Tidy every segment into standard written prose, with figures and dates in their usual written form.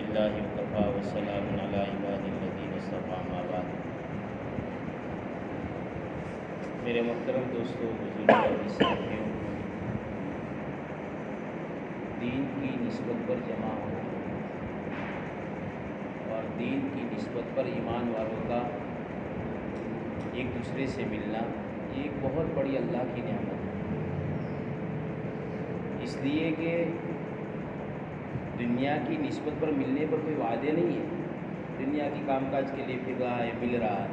للہ وکفیٰ وسلام علی عبادہ الذین اصطفیٰ اما بعد۔ میرے محترم دوستو، بزرگوں اور ساتھیوں، دین کی نسبت پر جمع ہونا اور دین کی نسبت پر ایمان والوں کا ایک دوسرے سے ملنا یہ ایک بہت بڑی اللہ کی نعمت ہے، اس لیے کہ دنیا کی نسبت پر ملنے پر کوئی وعدے نہیں ہے، دنیا کی کام کاج کے لیے پھر رہا ہے، مل رہا ہے،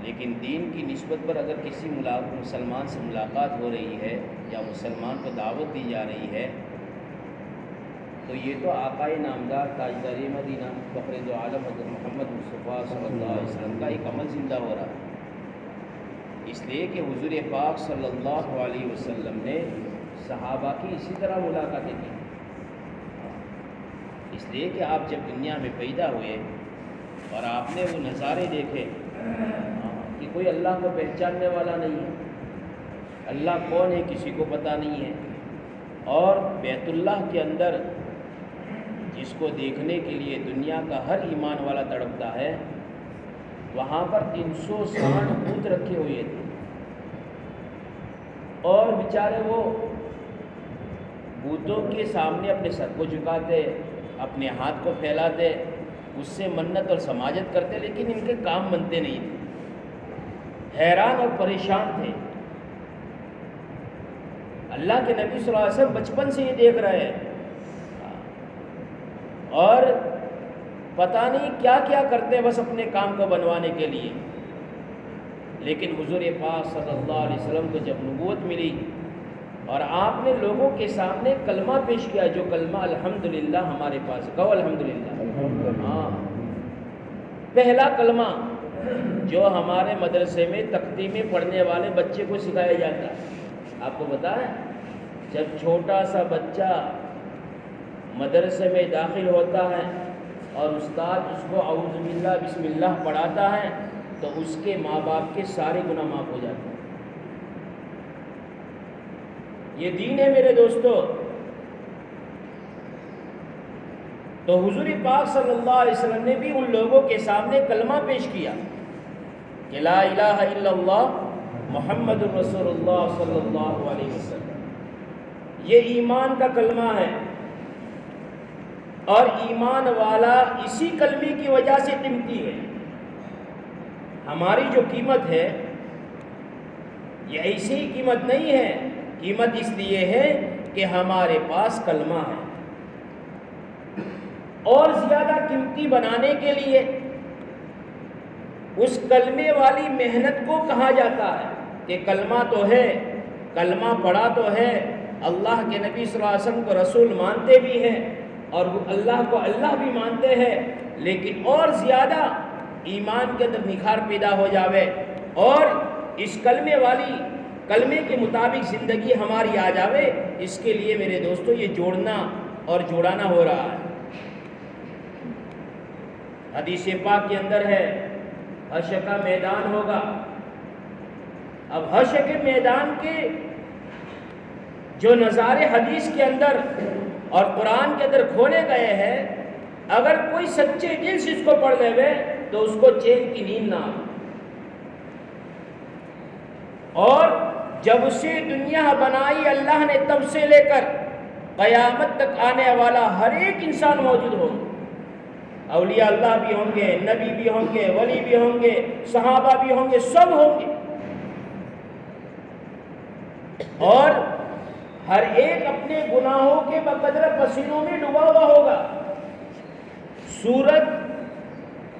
لیکن دین کی نسبت پر اگر کسی مسلمان سے ملاقات ہو رہی ہے یا مسلمان کو دعوت دی جا رہی ہے تو یہ تو آقائے نامدار تاجدار مدینہ فخر دو عالم حضرت محمد مصطفیٰ صلی اللہ علیہ وسلم کا ایک عمل زندہ ہو رہا ہے، اس لیے کہ حضور پاک صلی اللہ علیہ وسلم نے صحابہ کی اسی طرح ملاقاتیں کی، اس لیے کہ آپ جب دنیا میں پیدا ہوئے اور آپ نے وہ نظارے دیکھے کہ کوئی اللہ کو پہچاننے والا نہیں ہے، اللہ کون ہے کسی کو پتہ نہیں ہے، اور بیت اللہ کے اندر جس کو دیکھنے کے لیے دنیا کا ہر ایمان والا تڑپتا ہے، وہاں پر 360 بت رکھے ہوئے تھے اور بیچارے وہ بتوں کے سامنے اپنے سر کو جھکاتے، اپنے ہاتھ کو پھیلاتے، اس سے منت اور سماجت کرتے، لیکن ان کے کام بنتے نہیں تھے، حیران اور پریشان تھے۔ اللہ کے نبی صلی اللہ علیہ وسلم بچپن سے یہ دیکھ رہے ہیں اور پتہ نہیں کیا کیا کرتے بس اپنے کام کو بنوانے کے لیے، لیکن حضور پاک صلی اللہ علیہ وسلم کو جب نبوت ملی اور آپ نے لوگوں کے سامنے کلمہ پیش کیا، جو کلمہ الحمدللہ ہمارے پاس ہے، کہو الحمدللہ، ہاں پہلا کلمہ جو ہمارے مدرسے میں تختی میں پڑھنے والے بچے کو سکھایا جاتا ہے، آپ کو پتہ ہے جب چھوٹا سا بچہ مدرسے میں داخل ہوتا ہے اور استاد اس کو اعوذ باللہ بسم اللہ پڑھاتا ہے تو اس کے ماں باپ کے سارے گناہ معاف ہو جاتے ہیں۔ یہ دین ہے میرے دوستو۔ تو حضور پاک صلی اللہ علیہ وسلم نے بھی ان لوگوں کے سامنے کلمہ پیش کیا کہ لا الہ الا اللہ محمد رسول اللہ صلی اللہ علیہ وسلم، یہ ایمان کا کلمہ ہے اور ایمان والا اسی کلمے کی وجہ سے قیمتی ہے۔ ہماری جو قیمت ہے یہ ایسی ہی قیمت نہیں ہے، قیمت اس لیے ہے کہ ہمارے پاس کلمہ ہے، اور زیادہ قیمتی بنانے کے لیے اس کلمے والی محنت کو کہا جاتا ہے کہ کلمہ تو ہے، کلمہ پڑھا تو ہے، اللہ کے نبی صلی اللہ علیہ وسلم کو رسول مانتے بھی ہیں اور وہ اللہ کو اللہ بھی مانتے ہیں، لیکن اور زیادہ ایمان کے اندر نکھار پیدا ہو جاوے اور اس کلمے کے مطابق زندگی ہماری آ جاوے، اس کے لیے میرے دوستو یہ جوڑنا اور جوڑانا ہو رہا ہے۔ حدیث پاک کے اندر ہے حشر کا میدان ہوگا، اب حشر کے میدان کے جو نظارے حدیث کے اندر اور قرآن کے اندر کھولے گئے ہیں، اگر کوئی سچے دل سے اس کو پڑھ لے وے تو اس کو چین کی نیند نہ آئے، اور جب سے دنیا بنائی اللہ نے تب سے لے کر قیامت تک آنے والا ہر ایک انسان موجود ہو، اولیاء اللہ بھی ہوں گے، نبی بھی ہوں گے، ولی بھی ہوں گے، صحابہ بھی ہوں گے، سب ہوں گے، اور ہر ایک اپنے گناہوں کے بقدر پسینوں میں ڈوبا ہوا ہوگا۔ سورج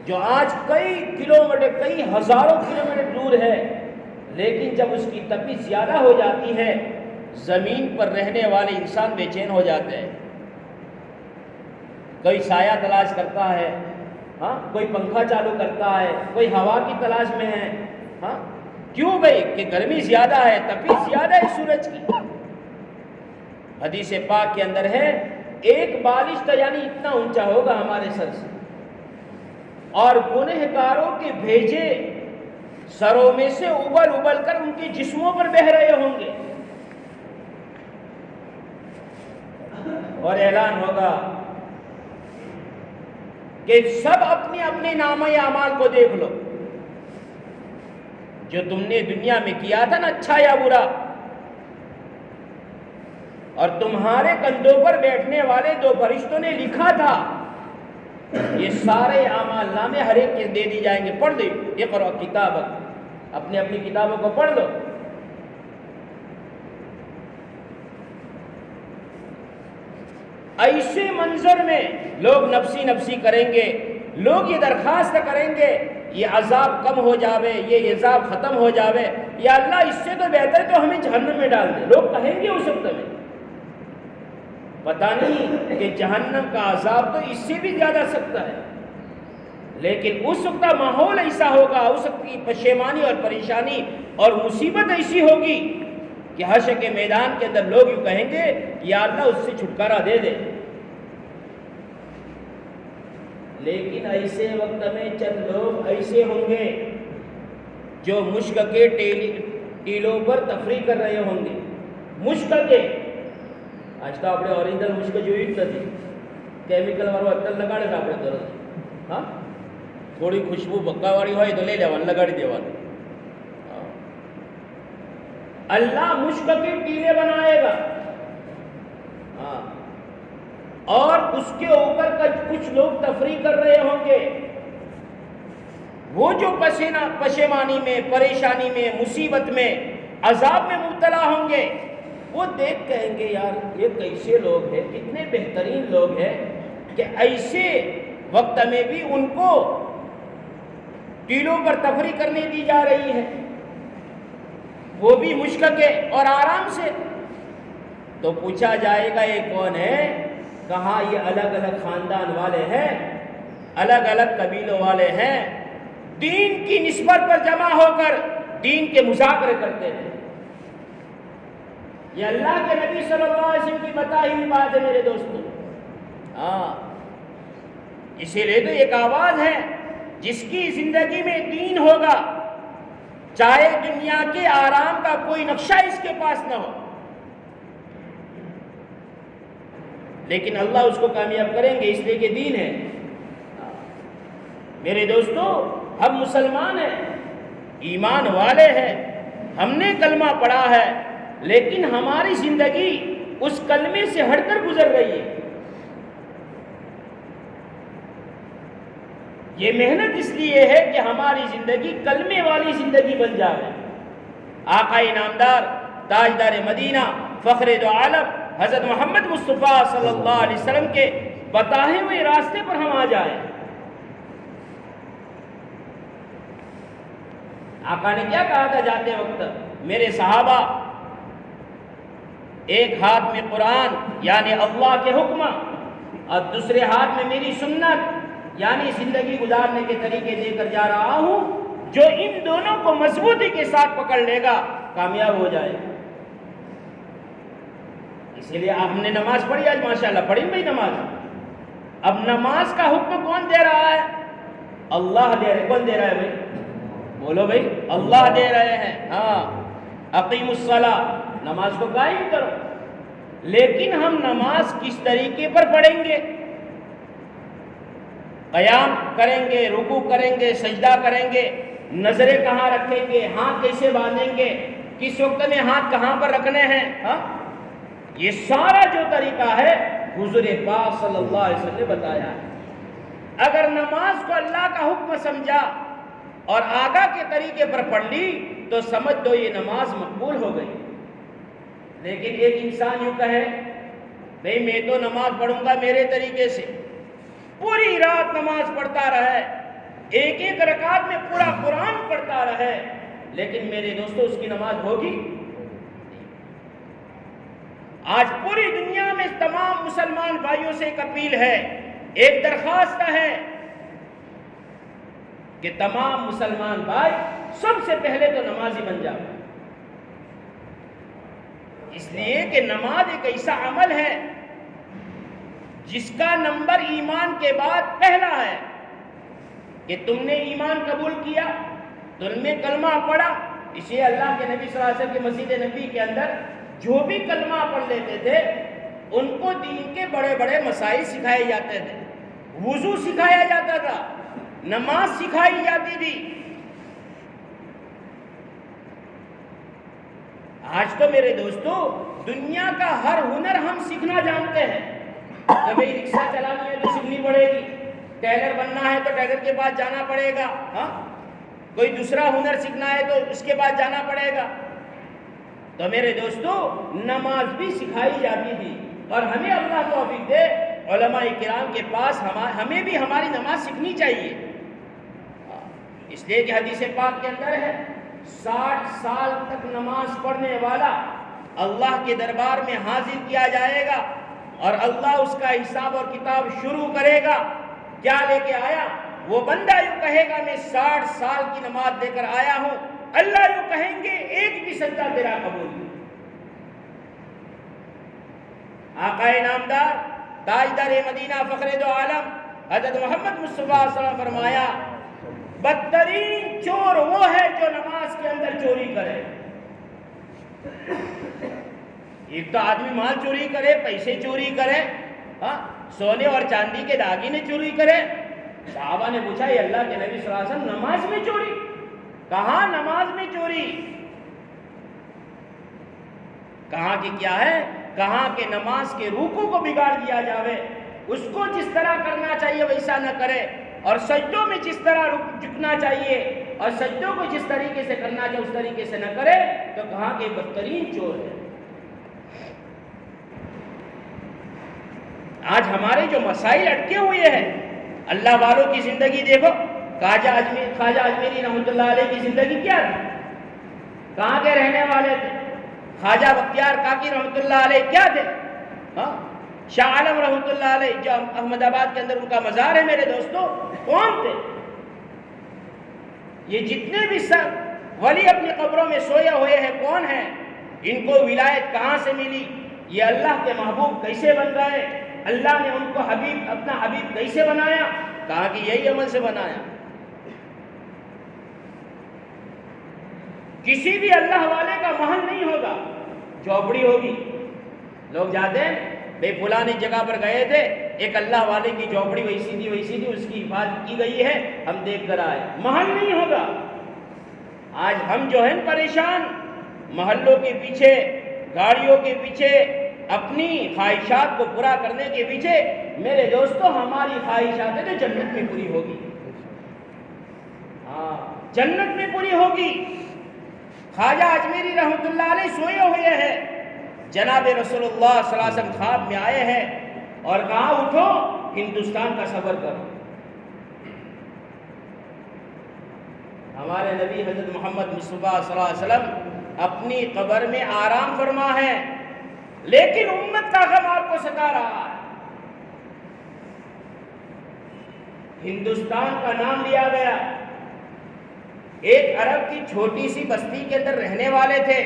جو آج کئی کلومیٹر، کئی ہزاروں کلومیٹر دور ہے، لیکن جب اس کی تپش زیادہ ہو جاتی ہے زمین پر رہنے والے انسان بے چین ہو جاتے ہیں، کوئی سایہ تلاش کرتا ہے، ہاں کوئی پنکھا چالو کرتا ہے، کوئی ہوا کی تلاش میں ہے، ہاں کیوں بھائی؟ کہ گرمی زیادہ ہے، تپش زیادہ ہے سورج کی۔ حدیث پاک کے اندر ہے ایک بالشتہ یعنی اتنا اونچا ہوگا ہمارے سر سے، اور گنہگاروں کے بھیجے سروں میں سے ابل ابل کر ان کے جسموں پر بہہ رہے ہوں گے، اور اعلان ہوگا کہ سب اپنے اپنے نامہ اعمال کو دیکھ لو، جو تم نے دنیا میں کیا تھا نا، اچھا یا برا، اور تمہارے کندھوں پر بیٹھنے والے دو فرشتوں نے لکھا تھا، یہ سارے اعمال نامے ہر ایک کے دے دی جائیں گے۔ پڑھ دو، اقرأ کتابک، اپنی اپنی کتابوں کو پڑھ لو۔ ایسے منظر میں لوگ نفسی نفسی کریں گے، لوگ یہ درخواست کریں گے یہ عذاب کم ہو جاوے، یہ عذاب ختم ہو جاوے، یا اللہ اس سے تو بہتر تو ہمیں جہنم میں ڈال دے۔ لوگ کہیں گے اس وقت میں، پتہ نہیں کہ جہنم کا عذاب تو اس سے بھی زیادہ سخت ہے، لیکن اس وقت ماحول ایسا ہوگا، اس وقت کی پشیمانی اور پریشانی اور مصیبت ایسی ہوگی کہ حشر کے میدان کے اندر لوگ یوں کہیں گے یا اللہ اس سے چھٹکارا دے دے۔ لیکن ایسے وقت میں چند لوگ ایسے ہوں گے جو مشک کے ٹیلوں پر تفریح کر رہے ہوں گے، مشک کے، آج تو اپنے اوریجنل مشک جو تھی کیمیکل واળો અત્તર લગાડે ને આપણે તરત، હા થોડી ખુશ્બુ બક્કાવાળી હોય તો લઈ લેવાનું، લગાડી દેવાનું۔ اللہ مشک کے ٹیلے بنائے گا، اور اس کے اوپر کچھ لوگ تفریح کر رہے ہوں گے، وہ جو پشیمانی میں، پریشانی میں، مصیبت میں، عذاب میں مبتلا ہوں گے، وہ دیکھ کہیں گے یار یہ کیسے لوگ ہیں، کتنے بہترین لوگ ہیں کہ ایسے وقت میں بھی ان کو ٹیلوں پر تفریح کرنے دی جا رہی ہے، وہ بھی مشک کے اور آرام سے۔ تو پوچھا جائے گا یہ کون ہے؟ کہاں یہ الگ الگ خاندان والے ہیں، الگ الگ قبیلوں والے ہیں، دین کی نسبت پر جمع ہو کر دین کے مذاکرے کرتے تھے۔ یہ اللہ کے نبی صلی اللہ علیہ وسلم کی بتائی ہوئی بات ہے میرے دوستوں۔ اسی لیے تو ایک آواز ہے جس کی زندگی میں دین ہوگا، چاہے دنیا کے آرام کا کوئی نقشہ اس کے پاس نہ ہو، لیکن اللہ اس کو کامیاب کریں گے، اس لیے کہ دین ہے۔ میرے دوستو، ہم مسلمان ہیں، ایمان والے ہیں، ہم نے کلمہ پڑھا ہے، لیکن ہماری زندگی اس کلمے سے ہٹ کر گزر رہی ہے۔ یہ محنت اس لیے ہے کہ ہماری زندگی کلمے والی زندگی بن جائے۔ آقا انعامدار، تاجدار مدینہ، فخر دو عالم حضرت محمد مصطفیٰ صلی اللہ علیہ وسلم کے بتائے ہوئے راستے پر ہم آ جائیں۔ آقا نے کیا کہا تھا جاتے وقت؟ میرے صحابہ، ایک ہاتھ میں قرآن یعنی اللہ کے حکم اور دوسرے ہاتھ میں میری سنت یعنی زندگی گزارنے کے طریقے دے کر جا رہا ہوں، جو ان دونوں کو مضبوطی کے ساتھ پکڑ لے گا کامیاب ہو جائے۔ اسی لیے ہم نے نماز پڑھی آج، ماشاءاللہ پڑھی بھائی نماز۔ اب نماز کا حکم کون دے رہا ہے؟ اللہ دے رہے۔ کون دے رہا ہے بھائی؟ بولو بھائی، اللہ دے رہے ہیں۔ ہاں، اقیم الصلاۃ، نماز کو قائم کرو۔ لیکن ہم نماز کس طریقے پر پڑھیں گے؟ قیام کریں گے، رکوع کریں گے، سجدہ کریں گے، نظریں کہاں رکھیں گے، ہاتھ کیسے باندھیں گے، کس وقت میں ہاتھ کہاں پر رکھنے ہیں، ہاں یہ سارا جو طریقہ ہے حضور پاک صلی اللہ علیہ وسلم نے بتایا ہے۔ اگر نماز کو اللہ کا حکم سمجھا اور آگاہ کے طریقے پر پڑھ لی تو سمجھ دو یہ نماز مقبول ہو گئی۔ لیکن ایک انسان یوں کہے بھئی میں تو نماز پڑھوں گا میرے طریقے سے، پوری رات نماز پڑھتا رہے، ایک ایک رکعت میں پورا قرآن پڑھتا رہے، لیکن میرے دوستو اس کی نماز ہوگی؟ آج پوری دنیا میں تمام مسلمان بھائیوں سے ایک اپیل ہے، ایک درخواست ہے کہ تمام مسلمان بھائی سب سے پہلے تو نمازی بن جاؤ، اس لیے کہ نماز ایک ایسا عمل ہے جس کا نمبر ایمان کے بعد پہلا ہے کہ تم نے ایمان قبول کیا، تم نے کلمہ پڑھا۔ اسے اللہ کے نبی صلی اللہ علیہ وسلم کے مسجد نبی کے اندر جو بھی کلمہ پڑھ لیتے تھے ان کو دین کے بڑے بڑے مسائل سکھائے جاتے تھے۔ وضو سکھایا جاتا تھا، نماز سکھائی جاتی تھی۔ آج تو میرے دوستو دنیا کا ہر ہنر ہم سیکھنا جانتے ہیں۔ کہ بھئی رکشہ چلانی ہے تو سیکھنی پڑے گی، ٹیلر بننا ہے تو ٹیلر کے پاس جانا پڑے گا، ہاں کوئی دوسرا ہنر سیکھنا ہے تو اس کے پاس جانا پڑے گا۔ تو میرے دوستو نماز بھی سکھائی جاتی تھی، اور ہمیں اللہ توفیق دے علماء کرام کے پاس ہمیں بھی ہماری نماز سیکھنی چاہیے۔ اس لیے کہ حدیث پاک کے اندر ہے 60 سال تک نماز پڑھنے والا اللہ کے دربار میں حاضر کیا جائے گا، اور اللہ اس کا حساب اور کتاب شروع کرے گا۔ کیا لے کے آیا؟ وہ بندہ یوں کہے گا میں 60 سال کی نماز دے کر آیا ہوں، اللہ یوں کہیں گے ایک بھی سجدہ تیرا قبول نہیں۔ آقا نامدار تاجدار مدینہ فخر دو عالم حضرت محمد مصطفیٰ صلی اللہ علیہ وسلم فرمایا بدترین چور وہ ہے جو نماز کے اندر چوری کرے۔ ایک تو آدمی مال چوری کرے، پیسے چوری کرے، ہاں سونے اور چاندی کے داغینے چوری کرے۔ صحابہ نے پوچھا یہ اللہ کے نبی صلی اللہ علیہ وسلم نماز میں چوری؟ کہاں نماز میں چوری؟ کہاں کی کیا ہے؟ کہاں کہ نماز کے رکوع کو بگاڑ دیا جاوے، اس کو جس طرح کرنا چاہیے ویسا نہ کرے، اور سجدوں میں جس طرح جھکنا چاہیے اور سجدوں کو جس طریقے سے کرنا چاہیے اس طریقے سے نہ کرے، تو کہاں کہ بدترین چور ہے۔ آج ہمارے جو مسائل اٹکے ہوئے ہیں، اللہ والوں کی زندگی دیکھو، خواجہ اجمیری رحمۃ اللہ علیہ کی زندگی کیا تھی؟ کہاں کے رہنے والے تھے؟ خواجہ بختیار کاکی رحمۃ اللہ علیہ کیا تھے؟ شاہ عالم رحمۃ اللہ علیہ جو احمد آباد کے اندر ان کا مزار ہے میرے دوستو، کون تھے؟ یہ جتنے بھی ولی اپنی قبروں میں سوئے ہوئے ہیں کون ہیں؟ ان کو ولایت کہاں سے ملی؟ یہ اللہ کے محبوب کیسے بن گئے؟ اللہ نے ان کو اپنا حبیب کیسے بنایا؟ کہا کہ یہی عمل سے بنایا۔ کسی بھی اللہ والے کا محل نہیں ہوگا، جھوپڑی ہوگی۔ لوگ جاتے ہیں بھئی فلانی جگہ پر گئے تھے، ایک اللہ والے کی جھوپڑی ویسی تھی، اس کی حفاظت کی گئی ہے، ہم دیکھ کر آئے۔ محل نہیں ہوگا۔ آج ہم جو ہیں پریشان، محلوں کے پیچھے، گاڑیوں کے پیچھے، اپنی خواہشات کو پورا کرنے کے پیچھے۔ میرے دوستو ہماری خواہشات ہیں تو جنت میں پوری ہوگی، ہاں جنت میں پوری ہوگی۔ خواجہ اجمیری رحمۃ اللہ علیہ سوئے ہوئے ہیں، جناب رسول اللہ صلی اللہ علیہ وسلم خواب میں آئے ہیں اور کہا اٹھو ہندوستان کا سفر کرو۔ ہمارے نبی حضرت محمد مصطفیٰ صلی اللہ علیہ وسلم اپنی قبر میں آرام فرما ہے، لیکن امت کا غم آپ کو ستا رہا ہے۔ ہندوستان کا نام لیا گیا، ایک عرب کی چھوٹی سی بستی کے اندر رہنے والے تھے،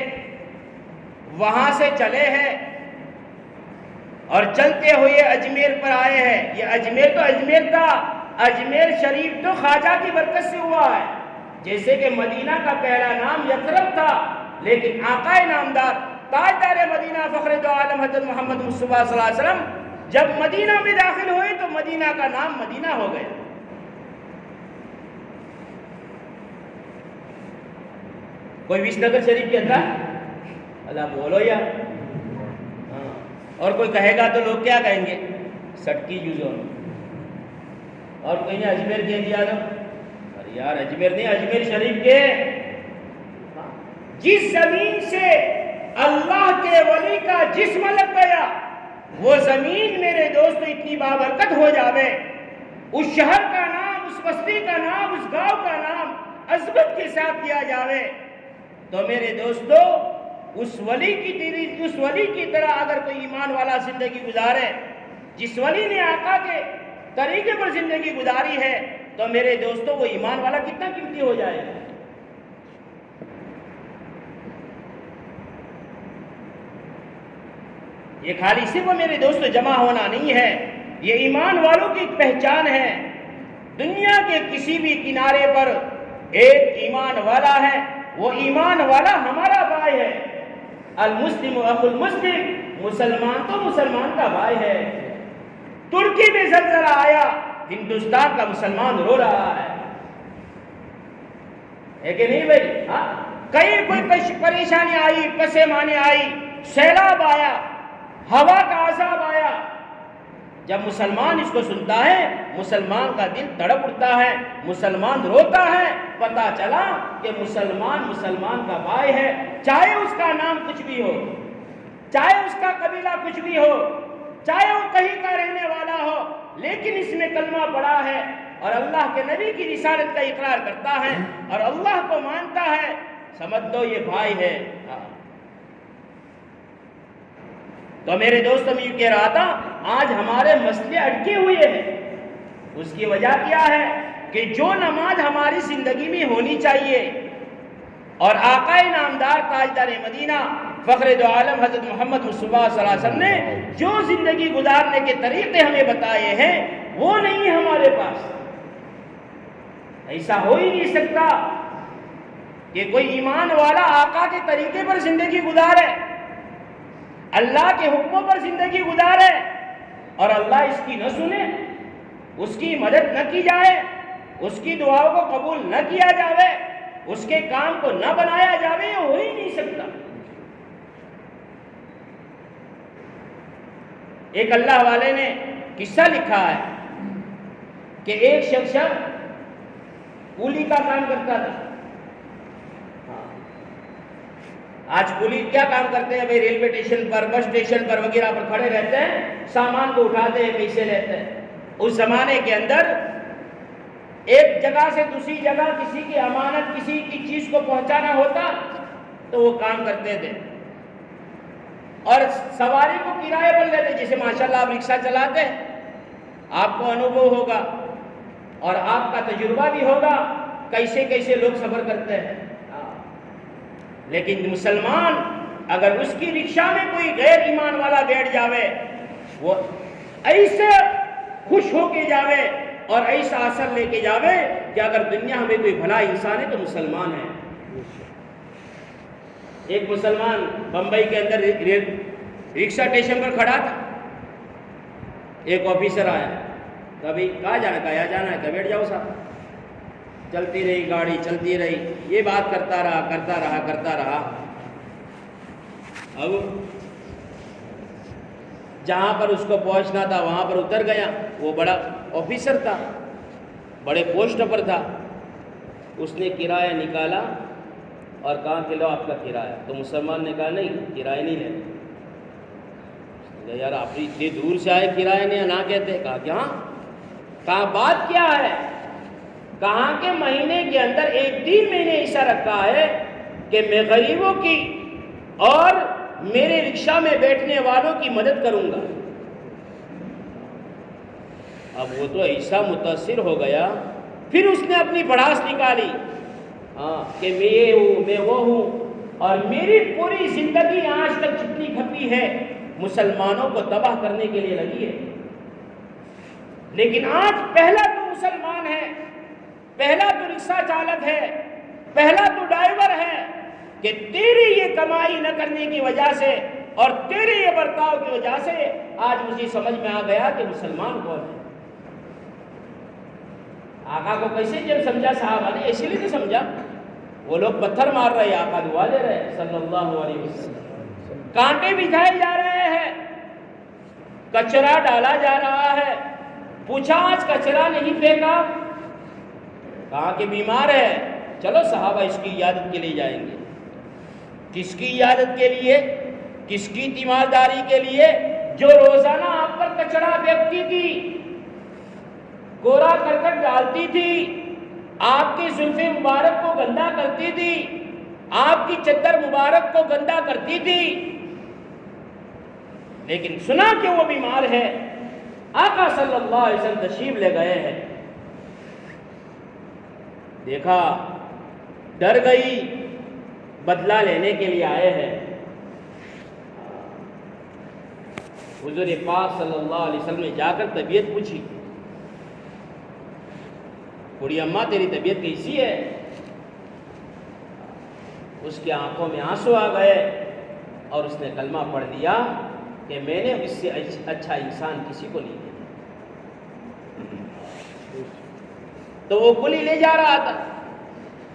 وہاں سے چلے ہیں اور چلتے ہوئے اجمیر پر آئے ہیں۔ یہ اجمیر تو اجمیر تھا، اجمیر شریف تو خواجہ کی برکت سے ہوا ہے۔ جیسے کہ مدینہ کا پہلا نام یثرب تھا، لیکن آقا نامدار تاجدار مدینہ فخر دو عالم حضرت محمد مصطفیٰ صلی اللہ علیہ وسلم جب مدینہ میں داخل ہوئے تو مدینہ کا نام مدینہ ہو گیا۔ کوئی وش نگر شریف کے اندر اللہ بولو یا اور کوئی کہے گا تو لوگ کیا کہیں گے؟ سٹکی جوزو۔ اور کوئی نے اجمیر کہہ دیا تو ارے یار اجمیر نہیں، اجمیر شریف کے جس زمین سے اللہ کے ولی کا جسم لگ گیا، وہ زمین میرے دوستو اتنی بابرکت ہو جاوے، اس شہر کا نام، اس بستی کا نام، اس گاؤں کا نام عظمت کے ساتھ کیا جاوے، تو میرے دوستو اس ولی کی طرح اگر کوئی ایمان والا زندگی گزارے، جس ولی نے آقا کے طریقے پر زندگی گزاری ہے، تو میرے دوستو وہ ایمان والا کتنا قیمتی ہو جائے گا۔ یہ خالی صرف میرے دوستو جمع ہونا نہیں ہے، یہ ایمان والوں کی پہچان ہے۔ دنیا کے کسی بھی کنارے پر ایک ایمان والا ہے، وہ ایمان والا ہمارا بھائی ہے۔ المسلم اخو المسلم، مسلمان تو مسلمان کا بھائی ہے۔ ترکی میں زلزلہ آیا، ہندوستان کا مسلمان رو رہا ہے کہ نہیں بھائی؟ ہاں، کہیں کوئی پریشانی آئی، پسیمانے آئی، سیلاب آیا، ہوا کا عذاب آیا، جب مسلمان اس کو سنتا ہے مسلمان کا دل تڑپ اٹھتا ہے، مسلمان روتا ہے، پتہ چلا کہ مسلمان کا بھائی ہے، چاہے اس کا نام کچھ بھی ہو، چاہے اس کا قبیلہ کچھ بھی ہو، چاہے وہ کہیں کا رہنے والا ہو، لیکن اس میں کلمہ پڑا ہے اور اللہ کے نبی کی رسالت کا اقرار کرتا ہے اور اللہ کو مانتا ہے، سمجھ دو یہ بھائی ہے۔ تو میرے دوستوں میں یہ کہہ رہا تھا، آج ہمارے مسئلے اٹکے ہوئے ہیں، اس کی وجہ کیا ہے کہ جو نماز ہماری زندگی میں ہونی چاہیے اور آقا نامدار تاجدار مدینہ فخر دو عالم حضرت محمد مصطفیٰ صلی اللہ علیہ وسلم نے جو زندگی گزارنے کے طریقے ہمیں بتائے ہیں وہ نہیں ہے ہمارے پاس۔ ایسا ہو ہی نہیں سکتا کہ کوئی ایمان والا آقا کے طریقے پر زندگی گزارے، اللہ کے حکموں پر زندگی گزارے اور اللہ اس کی نہ سنے، اس کی مدد نہ کی جائے، اس کی دعاؤں کو قبول نہ کیا جاوے، اس کے کام کو نہ بنایا جاوے، یہ ہو ہی نہیں سکتا۔ ایک اللہ والے نے قصہ لکھا ہے کہ ایک شخص کولی کا کام کرتا تھا۔ آج کولی کیا کام کرتے ہیں بھائی؟ ریلوے اسٹیشن پر، بس اسٹیشن پر وغیرہ پر کھڑے رہتے ہیں، سامان کو اٹھاتے ہیں، پیسے لیتے ہیں۔ اس زمانے کے اندر ایک جگہ سے دوسری جگہ کسی کی امانت، کسی کی چیز کو پہنچانا ہوتا تو وہ کام کرتے تھے اور سواری کو کرائے پر لیتے، جیسے ماشاءاللہ آپ رکشہ چلاتے ہیں، آپ کو انوبھو ہوگا اور آپ کا تجربہ بھی ہوگا کیسے کیسے لوگ سفر کرتے ہیں۔ لیکن مسلمان اگر اس کی رکشہ میں کوئی غیر ایمان والا بیٹھ جاوے، وہ ایسے خوش ہو کے جاوے اور ایسا اثر لے کے جاوے کہ اگر دنیا میں کوئی بھلا انسان ہے تو مسلمان ہے۔ ایک مسلمان بمبئی کے اندر رکشہ اسٹیشن پر کھڑا تھا، ایک آفیسر آیا، کبھی کہاں جانا، کہا جانا ہے، کہ بیٹھ جاؤ صاحب۔ چلتی رہی گاڑی، چلتی رہی، یہ بات کرتا رہا۔ اب جہاں پر اس کو پہنچنا تھا وہاں پر اتر گیا، وہ بڑا آفیسر تھا، بڑے پوسٹ پر تھا، اس نے کرایہ نکالا اور کہا کہ لو آپ کا کرایہ۔ تو مسلمان نے کہا نہیں، کرایہ نہیں ہے۔ یار آپ اتنی دور سے آئے، کرایہ نہیں نہ کہتے؟ کہا کہ ہاں۔ کہا بات کیا ہے؟ کہا کہ مہینے کے اندر ایک دن میں نے ایسا رکھا ہے کہ میں غریبوں کی اور میرے رکشہ میں بیٹھنے والوں کی مدد کروں گا۔ اب وہ تو ایسا متاثر ہو گیا، پھر اس نے اپنی بڑاس نکالی، کہ میں یہ ہوں، میں وہ ہوں، اور میری پوری زندگی آج تک جتنی کھپی ہے مسلمانوں کو تباہ کرنے کے لیے لگی ہے۔ لیکن آج پہلا تو مسلمان ہے، پہلا تو رکشہ چالک ہے، پہلا تو ڈرائیور ہے، کہ تیری یہ کمائی نہ کرنے کی وجہ سے اور تیرے یہ برتاؤ کی وجہ سے آج مجھے سمجھ میں آ گیا کہ مسلمان کون ہے۔ آقا کو کیسے جب سمجھا صحابہ نے؟ اسی لیے نہیں سمجھا، وہ لوگ پتھر مار رہے، آقا دعا دے رہے صلی اللہ علیہ وسلم، کانٹے بچھائے جا رہے ہیں، کچرا ڈالا جا رہا ہے۔ پوچھا آج کچرا نہیں پھینکا؟ کہا کہ بیمار ہے، چلو صحابہ اس کی عیادت کے لیے جائیں گے۔ کس کی عیادت کے لیے؟ کس کی تیمارداری کے لیے؟ جو روزانہ آپ پر کچرا پھینکتی تھی، کوڑا کرکٹ ڈالتی تھی، آپ کی زلف مبارک کو گندا کرتی تھی، آپ کی چادر مبارک کو گندا کرتی تھی، لیکن سنا کہ وہ بیمار ہے، آقا صلی اللہ علیہ وسلم تشریف لے گئے ہیں، دیکھا ڈر گئی، بدلہ لینے کے لیے آئے ہیں۔ حضور پاک صلی اللہ علیہ وسلم نے جا کر طبیعت پوچھی، بوڑھی اماں تیری طبیعت کیسی ہے؟ اس کی آنکھوں میں آنسو آ گئے اور اس نے کلمہ پڑھ دیا کہ میں نے اس سے اچھا انسان کسی کو نہیں دیکھا۔ تو وہ کلی لے جا رہا تھا۔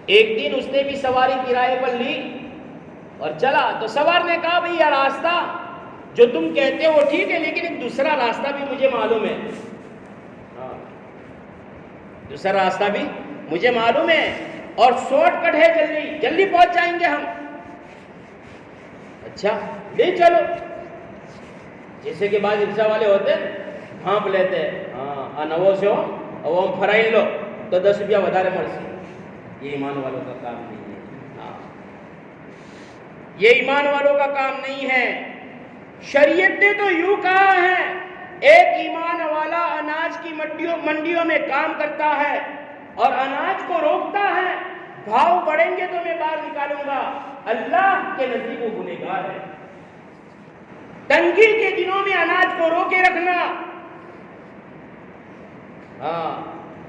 ایک دن اس نے بھی سواری کرائے پر لی اور چلا، تو سوار نے کہا بھئی یہ راستہ جو تم کہتے ہو ٹھیک ہے، لیکن ایک دوسرا راستہ بھی مجھے معلوم ہے، دوسرا راستہ بھی مجھے معلوم ہے اور شارٹ کٹ ہے، جلدی جلدی پہنچ جائیں گے ہم۔ اچھا لے چلو، جیسے کہ بعض رکشہ والے ہوتے ہیں بھانپ لیتے ہیں، ہاں نوو سے ہو اور وہ فرائن لو تو 10 روپیہ ودارے مرسی۔ یہ ایمان والوں کا کام نہیں ہے، یہ ایمان والوں کا کام نہیں ہے۔ شریعت نے تو یوں کہا ہے، ایک ایمان والا اناج کی منڈیوں میں کام کرتا ہے اور اناج کو روکتا ہے، بھاؤ بڑھیں گے تو میں باہر نکالوں گا، اللہ کے نزدیک وہ گنہگار ہے۔ تنگی کے دنوں میں اناج کو روکے رکھنا،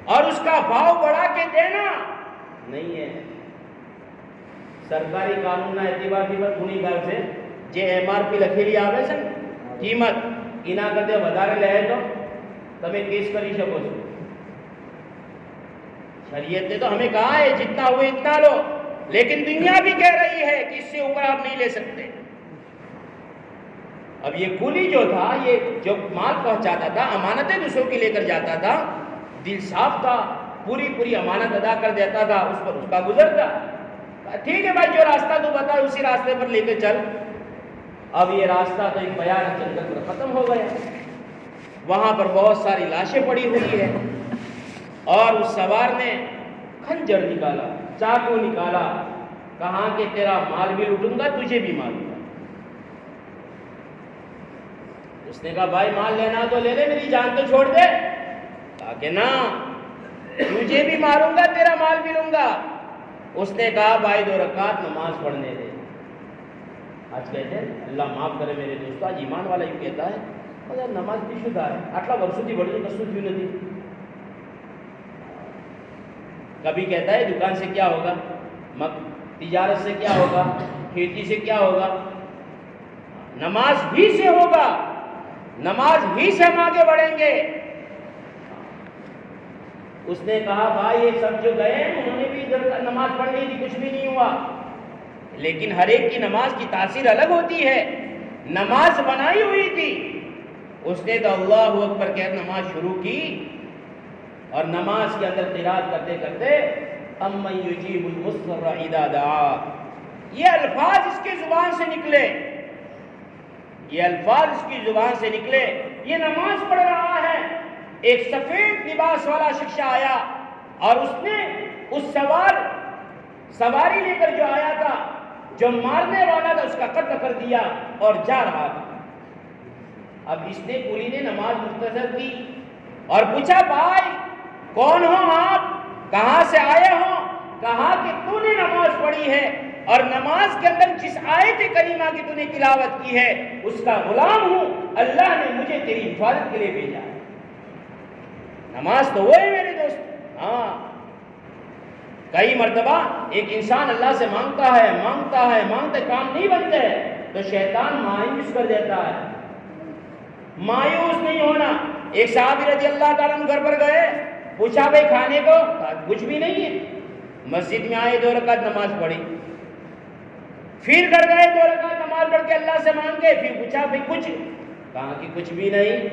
اور اس کا بھاؤ بڑھا کے دینا نہیں ہے۔ سرکاری قانون نہ اعتبار کی بات گنی گار سے جے MRP લખેલી આવે છે ને કિંમત એના કરતા વધારે લે તો તમે કેસ કરી શકો છો۔ شریعت نے تو ہمیں کہا ہے جتنا ہوئے اتنا لو، لیکن دنیا بھی کہہ رہی ہے کہ اس سے اوپر آپ نہیں لے سکتے۔ اب یہ کولی جو تھا، یہ جو مال پہنچاتا تھا، امانتیں دوسروں کی لے کر جاتا تھا، دل صاف تھا، پوری امانت ادا کر دیتا تھا، اس پر اس کا گزر تھا۔ ٹھیک ہے بھائی، جو راستہ تو بتا اسی راستے پر لے کے چل۔ اب یہ راستہ تو ایک بیان جنگل پر ختم ہو گیا، وہاں پر بہت ساری لاشیں پڑی ہوئی ہے، اور اس سوار نے خنجر نکالا، چاقو نکالا، کہا کہ تیرا مال بھی لوٹوں گا، تجھے بھی ماروں گا۔ اس نے کہا بھائی مال لینا تو لے لے، میری جان تو چھوڑ دے۔ کہا کہ نہ، تجھے بھی ماروں گا، تیرا مال بھی لوں گا۔ اس نے کہا بھائی 2 رکعت نماز پڑھنے دے۔ آج کہتے ہیں اللہ معاف کرے میرے دوست، آج ایمان والا یوں کہتا ہے اور نماز بھی شدہ ہے، آٹلا ورسوں کی بڑی کسو کیوں نہیں۔ کبھی کہتا ہے دکان سے کیا ہوگا، تجارت سے کیا ہوگا، کھیتی سے کیا ہوگا، نماز ہی سے ہوگا، نماز ہی سے ہم آگے بڑھیں گے۔ اس نے کہا بھائی یہ سب جو گئے انہوں نے بھی ادھر نماز پڑھ لی تھی، کچھ بھی نہیں ہوا، لیکن ہر ایک کی نماز کی تاثیر الگ ہوتی ہے۔ نماز بنائی ہوئی تھی، اس نے تو اللہ اکبر کہہ نماز شروع کی، اور نماز کے اندر قرات کرتے کرتے امن یجیب المضطر اذا دعا، یہ الفاظ اس کی زبان سے نکلے، یہ الفاظ اس کی زبان سے نکلے۔ یہ نماز پڑھ رہا ہے، ایک سفید لباس والا شخص آیا اور اس نے اس سواری لے کر جو آیا تھا، جو مارنے والا تھا، اس کا قتل کر دیا اور جا رہا تھا۔ اب اس نے کولی نے نماز مختصر کی اور پوچھا بھائی کون ہو آپ، کہاں سے آئے ہو؟ کہا کہ تو نے نماز پڑھی ہے اور نماز کے اندر جس آیت کریمہ کی تو نے تلاوت کی ہے اس کا غلام ہوں، اللہ نے مجھے تیری حفاظت کے لیے بھیجا ہے۔ نماز تو وہ ہے میرے دوست۔ کئی مرتبہ ایک انسان اللہ سے مانگتا ہے مانگتے کام نہیں بنتے تو شیطان مایوس کر دیتا ہے۔ مایوس نہیں ہونا۔ ایک صحابی رضی اللہ تعالیٰ عنہ گھر پر گئے، پوچھا بھائی کھانے کو؟ کچھ بھی نہیں ہے۔ مسجد میں آئے 2 رکعت نماز پڑھی، پھر گھر گئے 2 رکعت نماز پڑھ کے اللہ سے مانگے، پھر پوچھا بھائی کچھ؟ کہا کہ کچھ بھی نہیں۔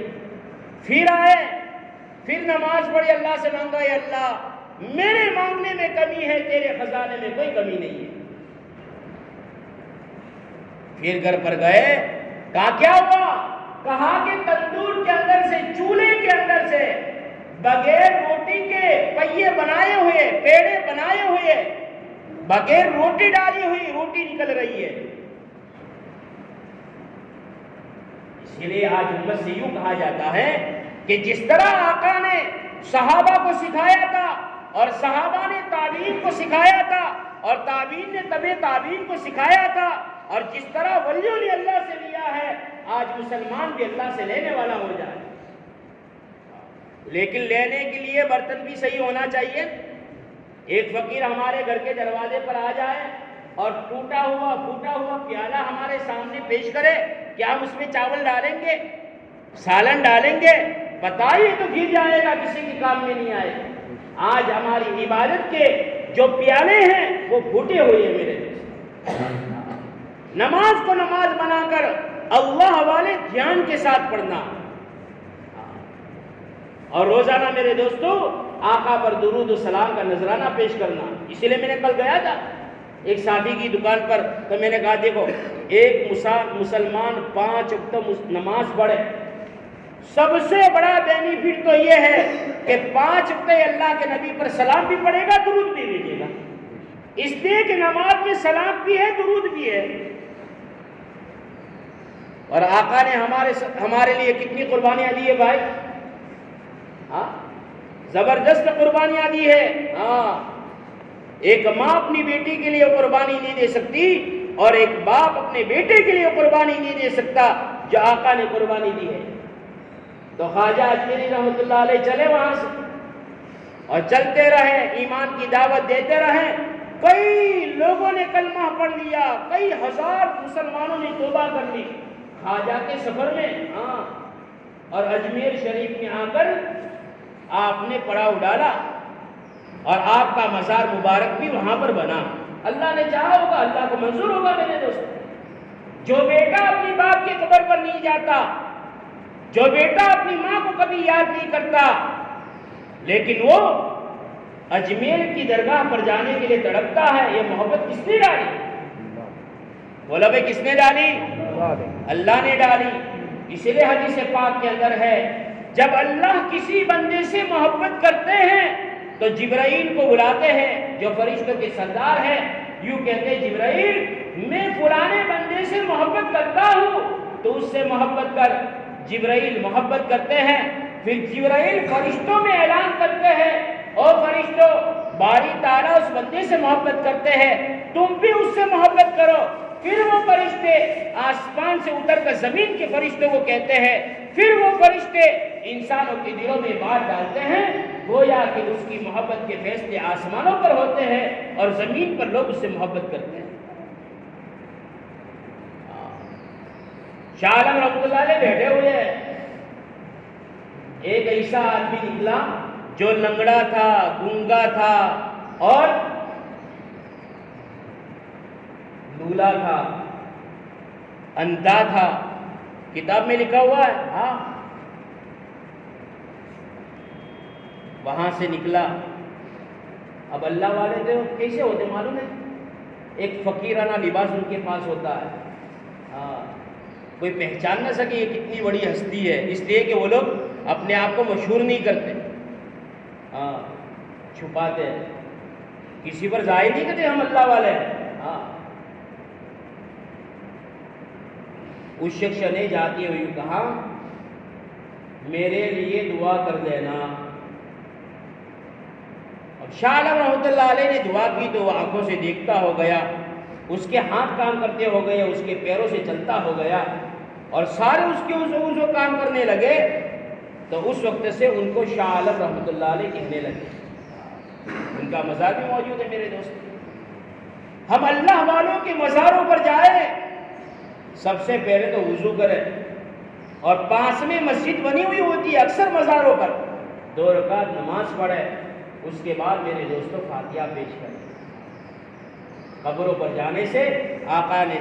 پھر آئے، پھر نماز پڑھی، اللہ سے مانگا اے اللہ میرے مانگنے میں کمی ہے، تیرے خزانے میں کوئی کمی نہیں ہے۔ پھر گھر پر گئے، کہا کیا ہوا؟ کہا کہ تندور کے اندر سے، چولہے کے اندر سے بغیر روٹی کے پہیے بنائے ہوئے، پیڑے بنائے ہوئے، بغیر روٹی ڈالی ہوئی روٹی نکل رہی ہے۔ اسی لیے آج امت سے یوں کہا جاتا ہے کہ جس طرح آقا نے صحابہ کو سکھایا تھا اور صحابہ نے تابعین کو سکھایا تھا اور تابعین نے تبع تابعین کو سکھایا تھا، اور جس طرح ولیوں نے اللہ سے لیا ہے آج مسلمان بھی اللہ سے لینے والا ہو جائے۔ لیکن لینے کے لیے برتن بھی صحیح ہونا چاہیے۔ ایک فقیر ہمارے گھر کے دروازے پر آ جائے اور ٹوٹا ہوا پھوٹا ہوا پیالہ ہمارے سامنے پیش کرے، کیا ہم اس میں چاول ڈالیں گے، سالن ڈالیں گے، پتہ ہی تو گر جائے گا، کسی کے کام میں نہیں آئے گا۔ آج ہماری عبادت کے جو پیالے ہیں وہ پھوٹے ہوئے ہیں میرے دوست۔ نماز کو نماز بنا کر اللہ والے دھیان کے ساتھ پڑھنا، اور روزانہ میرے دوستو آقا پر درود و سلام کا نذرانہ پیش کرنا۔ اسی لیے میں نے کل گیا تھا ایک ساتھی کی دکان پر، تو میں نے کہا دیکھو ایک مسلمان 5 وقت نماز پڑھے، سب سے بڑا بینیفٹ تو یہ ہے کہ 5 وقت اللہ کے نبی پر سلام بھی پڑھے گا، درود بھی بھیجے گا۔ اس لیے کہ نماز میں سلام بھی ہے، درود بھی ہے۔ اور آقا نے ہمارے لیے کتنی قربانیاں دی ہے بھائی، ہاں زبردست قربانیاں دی ہے۔ ہاں ایک ماں اپنی بیٹی کے لیے قربانی نہیں دے سکتی، اور ایک باپ اپنے بیٹے کے لیے قربانی نہیں دے سکتا جو آقا نے قربانی دی ہے۔ تو خواجہ اجمیری رحمۃ اللہ علیہ چلے وہاں سے اور چلتے رہے، ایمان کی دعوت دیتے رہے۔ کئی لوگوں نے کلمہ پڑھ لیا، کئی ہزار مسلمانوں نے توبہ کر لی خواجہ کے سفر میں۔ ہاں اور اجمیر شریف میں آ کر آپ نے پڑاؤ ڈالا، اور آپ کا مزار مبارک بھی وہاں پر بنا۔ اللہ نے چاہا ہوگا، اللہ کو منظور ہوگا میرے دوست۔ جو بیٹا اپنی باپ کی قبر پر نہیں جاتا، جو بیٹا اپنی ماں کو کبھی یاد نہیں کرتا، لیکن وہ اجمیر کی درگاہ پر جانے کے لیے تڑپتا ہے، یہ محبت کس نے ڈالی؟ بولا بھائی کس نے ڈالی؟ اللہ نے ڈالی۔ اسی لیے حدیث پاک کے اندر ہے جب اللہ کسی بندے سے محبت کرتے ہیں تو جبرائیل کو بلاتے ہیں جو فرشتوں کے سردار ہیں، یوں کہتے ہیں جبرائیل میں فلانے بندے سے محبت کرتا ہوں تو اس سے محبت کر۔ جبرائیل محبت کرتے ہیں، پھر جبرائیل فرشتوں میں اعلان کرتے ہیں اور فرشتوں باری تعالیٰ اس بندے سے محبت کرتے ہیں، تم بھی اس سے محبت کرو۔ پھر وہ فرشتے آسمان سے اتر کر زمین کے فرشتوں کو کہتے ہیں، پھر وہ فرشتے انسانوں کے دلوں میں بات ڈالتے ہیں، گویا کہ اس کی محبت کے فیصلے آسمانوں پر ہوتے ہیں اور زمین پر لوگ اس سے محبت کرتے ہیں۔ شاہ عالم رحمۃ اللہ علیہ بیٹھے ہوئے ہیں، ایک ایسا آدمی نکلا جو لنگڑا تھا، گونگا تھا اور لولا تھا، اندھا تھا، کتاب میں لکھا ہوا ہے۔ ہاں وہاں سے نکلا۔ اب اللہ والے تھے کیسے ہوتے معلوم ہے؟ ایک فقیرانہ لباس ان کے پاس ہوتا ہے، ہاں کوئی پہچان نہ سکے یہ کتنی بڑی ہستی ہے، اس لیے کہ وہ لوگ اپنے آپ کو مشہور نہیں کرتے، ہاں چھپاتے ہیں، کسی پر ظاہر نہیں کرتے ہم اللہ والے ہیں۔ ہاں اس شخص نے جاتے ہوئے کہا میرے لیے دعا کر دینا۔ اب شاہ عالم رحمۃ اللہ علیہ نے دعا کی تو وہ آنکھوں سے دیکھتا ہو گیا، اس کے ہاتھ کام کرتے ہو گئے، اس کے پیروں سے چلتا ہو گیا، اور سارے اس کے وہ کام کرنے لگے۔ تو اس وقت سے ان کو شاہ عالم رحمۃ اللہ علیہ کہنے لگے۔ ان کا مزار بھی موجود ہے میرے دوست۔ ہم اللہ والوں کے مزاروں پر جائیں، سب سے پہلے تو وضو کریں، اور پاس میں مسجد بنی ہوئی ہوتی ہے اکثر مزاروں پر، 2 رکعت نماز پڑھیں، اس کے بعد میرے دوستوں فاتحہ پیش کریں۔ قبروں پر جانے سے آقا نے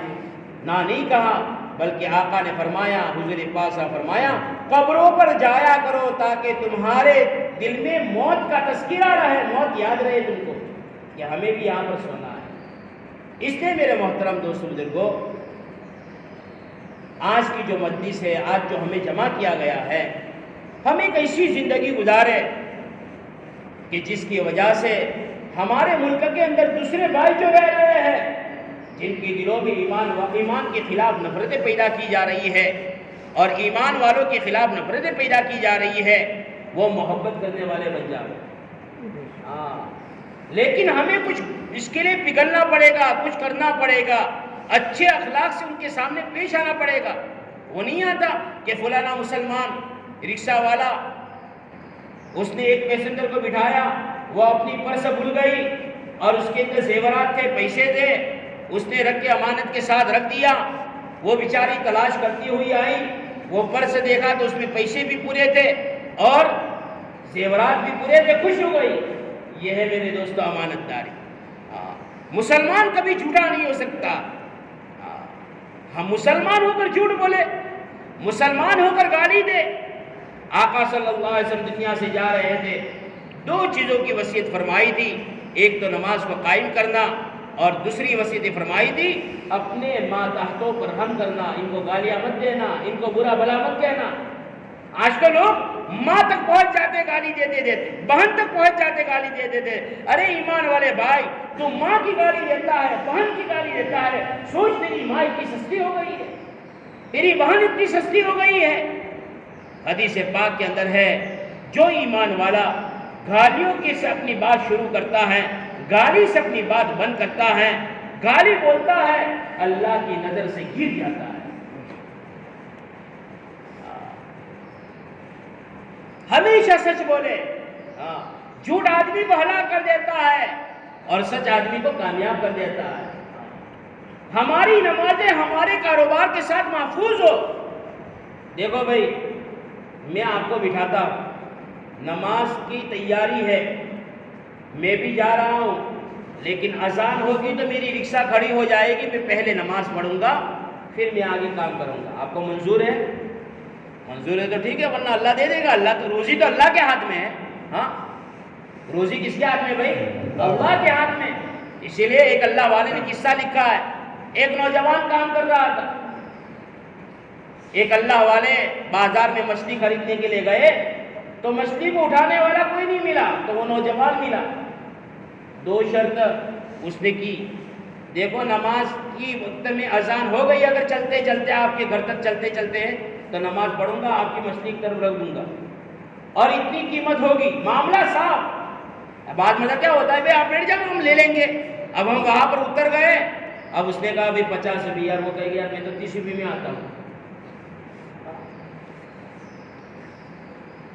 نہ نہیں کہا، بلکہ آقا نے فرمایا، حضور پاک صاحب فرمایا قبروں پر جایا کرو تاکہ تمہارے دل میں موت کا تذکرہ رہے، موت یاد رہے تم کو کہ ہمیں بھی یہاں پر سونا ہے۔ اس لیے میرے محترم دوستوں بزرگوں، آج کی جو مجلس ہے، آج جو ہمیں جمع کیا گیا ہے، ہم ایک ایسی زندگی گزارے کہ جس کی وجہ سے ہمارے ملک کے اندر دوسرے بھائی جو رہ رہے ہیں، جن کے دلوں میں ایمان کے خلاف نفرتیں پیدا کی جا رہی ہے اور ایمان والوں کے خلاف نفرتیں پیدا کی جا رہی ہے، وہ محبت کرنے والے بن جائیں۔ ہاں لیکن ہمیں کچھ اس کے لیے پگھلنا پڑے گا، کچھ کرنا پڑے گا، اچھے اخلاق سے ان کے سامنے پیش آنا پڑے گا۔ وہ نہیں آتا کہ فلانا مسلمان رکشہ والا، اس نے ایک پیسنجر کو بٹھایا، وہ اپنی پرس بھول گئی اور اس کے اندر زیورات تھے، پیسے تھے، اس نے رکھ کے امانت کے ساتھ رکھ دیا، وہ بیچاری تلاش کرتی ہوئی آئی، وہ پرس دیکھا تو اس میں پیسے بھی پورے تھے، اور زیورات بھی پورے تھے، خوش ہو گئی۔ یہ ہے میرے دوستو امانت داری۔ مسلمان کبھی جھوٹا نہیں ہو سکتا۔ ہم مسلمان ہو کر جھوٹ بولے، مسلمان ہو کر گالی دے۔ آقا صلی اللہ علیہ وسلم دنیا سے جا رہے تھے، دو چیزوں کی وصیت فرمائی تھی، ایک تو نماز کو قائم کرنا، اور دوسری وصیت فرمائی تھی اپنے ماتحتوں پر رحم کرنا، ان کو گالیاں مت دینا، ان کو برا بھلا مت کہنا۔ آج کل لوگ ماں تک پہنچ جاتے گالی دیتے دیتے، بہن تک پہنچ جاتے گالی دیتے دیتے۔ ارے ایمان والے بھائی، تو ماں کی گالی دیتا ہے، بہن کی گالی دیتا ہے، سوچ تیری ماں اتنی سستی ہو گئی ہے، تیری بہن اتنی سستی ہو گئی ہے۔ حدیث پاک کے اندر ہے، جو ایمان والا گالیوں کے سے اپنی بات شروع کرتا ہے، گالی سے اپنی بات بند کرتا ہے، گالی بولتا ہے، اللہ کی نظر سے گر جاتا ہے۔ ہمیشہ سچ بولے۔ جھوٹ آدمی کو ہلاک کر دیتا ہے اور سچ آدمی کو کامیاب کر دیتا ہے۔ ہماری نمازیں ہمارے کاروبار کے ساتھ محفوظ ہو۔ دیکھو بھائی، میں آپ کو بٹھاتا ہوں، نماز کی تیاری ہے، میں بھی جا رہا ہوں، لیکن اذان ہوگی تو میری رکشہ کھڑی ہو جائے گی، میں پہلے نماز پڑھوں گا، پھر میں آگے کام کروں گا۔ آپ کو منظور ہے؟ منظور ہے تو ٹھیک ہے، ورنہ اللہ دے دے گا۔ اللہ تو روزی تو اللہ کے ہاتھ میں ہے۔ ہاں، روزی کس کے ہاتھ میں بھائی؟ اللہ کے ہاتھ میں۔ اسی لیے ایک اللہ والے نے قصہ لکھا ہے، ایک نوجوان کام کر رہا تھا، ایک اللہ والے بازار میں مچھلی خریدنے کے لیے گئے تو مچھلی کو اٹھانے والا کوئی نہیں ملا، تو وہ نوجوان ملا۔ دو شرط اس نے کی، دیکھو نماز کی وقت میں اذان ہو گئی، اگر چلتے چلتے آپ کے گھر تک چلتے چلتے ہیں تو نماز پڑھوں گا، آپ کی مچھلی کی طرف رکھ دوں گا، اور اتنی قیمت ہوگی، معاملہ صاف۔ بعد میں کیا ہوتا ہے بھائی آپ بیٹھ جاؤ، ہم لے لیں گے۔ اب ہم وہاں پر اتر گئے، اب اس نے کہا بھائی 50 روپے، یار وہ کہے گا یار میں تو 30 روپے میں آتا ہوں،